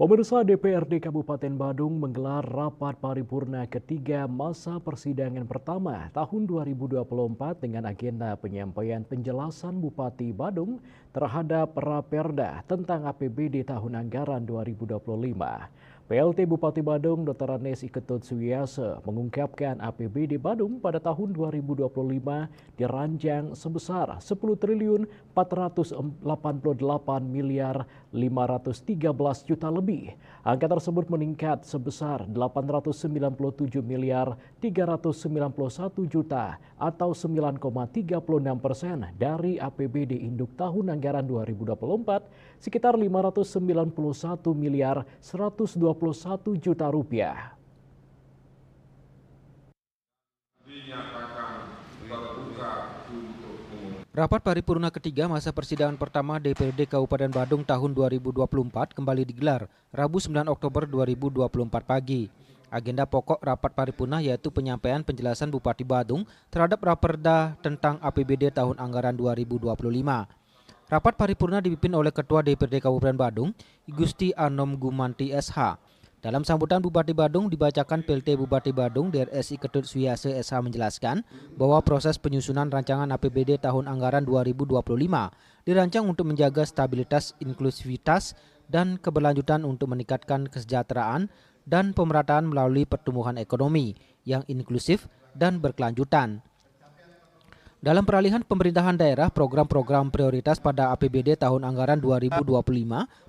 Pemirsa DPRD Kabupaten Badung menggelar rapat paripurna ketiga masa persidangan pertama tahun 2024 dengan agenda penyampaian penjelasan Bupati Badung terhadap Raperda tentang APBD tahun anggaran 2025. PLT Bupati Badung Dr. Anes Iketut Suwiyase mengungkapkan APBD Badung pada tahun 2025 dirancang sebesar 10 triliun 488 miliar 513 juta lebih. Angka tersebut meningkat sebesar 897 miliar 391 juta atau 9,36% dari APBD induk tahun anggaran 2024 sekitar 591 miliar 121 juta rupiah. Rapat paripurna ketiga masa persidangan pertama DPRD Kabupaten Badung tahun 2024 kembali digelar Rabu 9 Oktober 2024 pagi. Agenda pokok rapat paripurna yaitu penyampaian penjelasan Bupati Badung terhadap Raperda tentang APBD tahun anggaran 2025. Rapat paripurna dipimpin oleh Ketua DPRD Kabupaten Badung, Igusti Anom Gumanti SH. Dalam sambutan Bupati Badung dibacakan PLT Bupati Badung DRS Iketut Suwiyase SH menjelaskan bahwa proses penyusunan rancangan APBD tahun anggaran 2025 dirancang untuk menjaga stabilitas, inklusivitas, dan keberlanjutan untuk meningkatkan kesejahteraan dan pemerataan melalui pertumbuhan ekonomi yang inklusif dan berkelanjutan. Dalam peralihan pemerintahan daerah, program-program prioritas pada APBD tahun anggaran 2025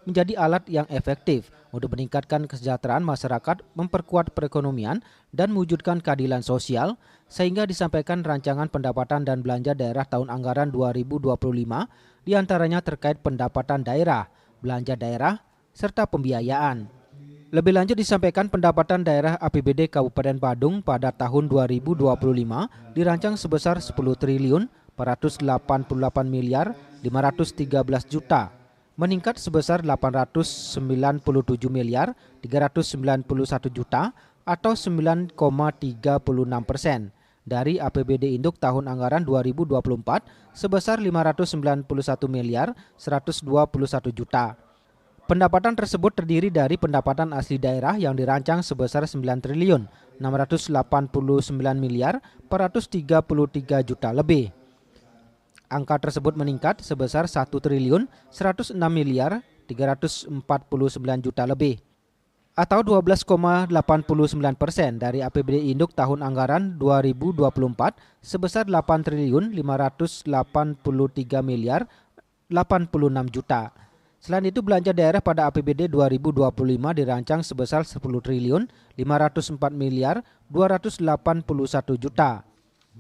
menjadi alat yang efektif untuk meningkatkan kesejahteraan masyarakat, memperkuat perekonomian, dan mewujudkan keadilan sosial, sehingga disampaikan rancangan pendapatan dan belanja daerah tahun anggaran 2025, diantaranya terkait pendapatan daerah, belanja daerah, serta pembiayaan. Lebih lanjut disampaikan pendapatan daerah APBD Kabupaten Badung pada tahun 2025 dirancang sebesar 10 triliun 488 miliar 513 juta, meningkat sebesar 897 miliar 391 juta atau 9,36% dari APBD induk tahun anggaran 2024 sebesar 591 miliar 121 juta. Pendapatan tersebut terdiri dari pendapatan asli daerah yang dirancang sebesar 9 triliun 689 miliar 433 juta lebih. Angka tersebut meningkat sebesar 1 triliun 106 miliar 349 juta lebih atau 12,89% dari APBD induk tahun anggaran 2024 sebesar 8 triliun 583 miliar 86 juta. Selain itu, belanja daerah pada APBD 2025 dirancang sebesar 10 triliun 504 miliar 281 juta,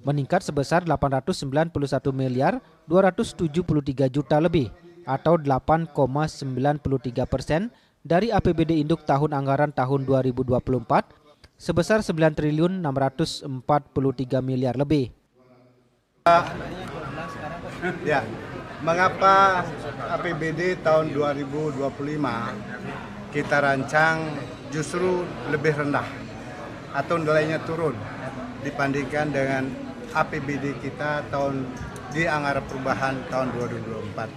meningkat sebesar 891 miliar 273 juta lebih atau 8,93% dari APBD induk tahun anggaran tahun 2024 sebesar 9 triliun 643 miliar lebih. Ya, mengapa APBD tahun 2025 kita rancang justru lebih rendah atau nilainya turun dibandingkan dengan APBD kita di anggaran perubahan tahun 2024.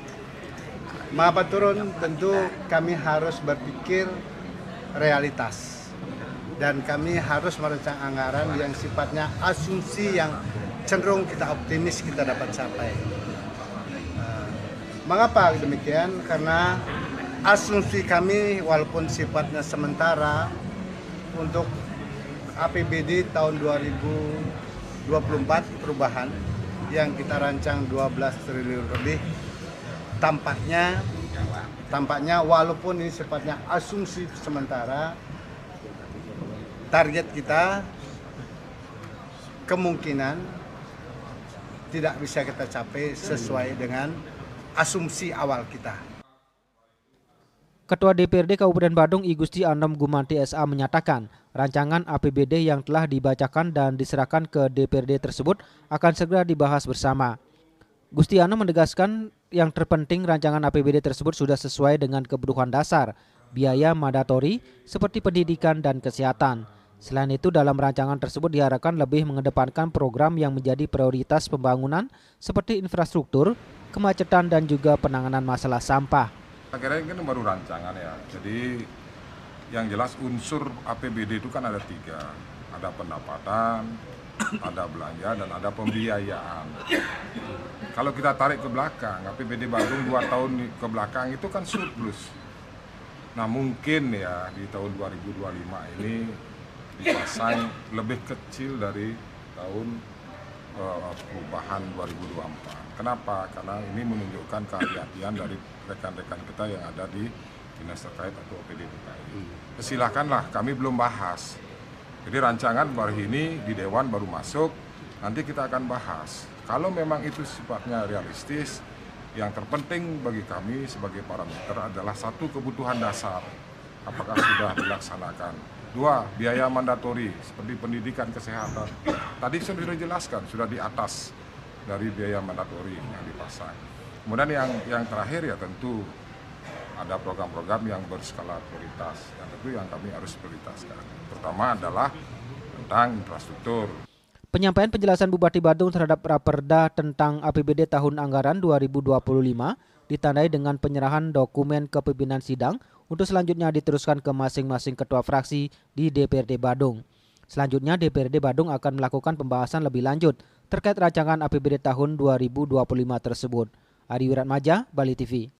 Mengapa turun? Tentu kami harus berpikir realitas dan kami harus merancang anggaran yang sifatnya asumsi yang cenderung kita optimis kita dapat capai. Mengapa demikian? Karena asumsi kami walaupun sifatnya sementara untuk APBD tahun 2024 perubahan yang kita rancang 12 triliun lebih, tampaknya walaupun ini sifatnya asumsi sementara, target kita kemungkinan tidak bisa kita capai sesuai dengan asumsi awal kita. Ketua DPRD Kabupaten Badung Igusti Anom Gumanti SA menyatakan rancangan APBD yang telah dibacakan dan diserahkan ke DPRD tersebut akan segera dibahas bersama. Gusti Anom menegaskan yang terpenting rancangan APBD tersebut sudah sesuai dengan kebutuhan dasar, biaya mandatori seperti pendidikan dan kesehatan. Selain itu, dalam rancangan tersebut diharapkan lebih mengedepankan program yang menjadi prioritas pembangunan seperti infrastruktur, kemacetan dan juga penanganan masalah sampah. Akhirnya ini kan baru rancangan ya, jadi Yang jelas unsur APBD itu kan ada 3, ada pendapatan, ada belanja, dan ada pembiayaan. Kalau kita tarik ke belakang, APBD Badung 2 tahun ke belakang itu kan surplus. Nah mungkin ya di tahun 2025 ini dipasang lebih kecil dari tahun perubahan 2024. Kenapa? Karena ini menunjukkan kehati-hatian dari rekan-rekan kita yang ada di dinas terkait atau OPD DKI. Silakanlah, kami belum bahas. Jadi rancangan baru ini di Dewan baru masuk, nanti kita akan bahas. Kalau memang itu sifatnya realistis, yang terpenting bagi kami sebagai parameter adalah 1, kebutuhan dasar, apakah sudah dilaksanakan. 2, biaya mandatori seperti pendidikan, kesehatan. Tadi sudah dijelaskan, sudah di atas dari biaya mandatori yang dipasang. Kemudian yang terakhir ya tentu ada program-program yang berskala prioritas, yang tentu yang kami harus prioritaskan. Pertama adalah tentang infrastruktur. Penyampaian penjelasan Bupati Badung terhadap Raperda tentang APBD tahun anggaran 2025 ditandai dengan penyerahan dokumen ke pimpinan sidang untuk selanjutnya diteruskan ke masing-masing ketua fraksi di DPRD Badung. Selanjutnya DPRD Badung akan melakukan pembahasan lebih lanjut terkait rancangan APBD tahun 2025 tersebut. Ari Wiratmaja, Bali TV.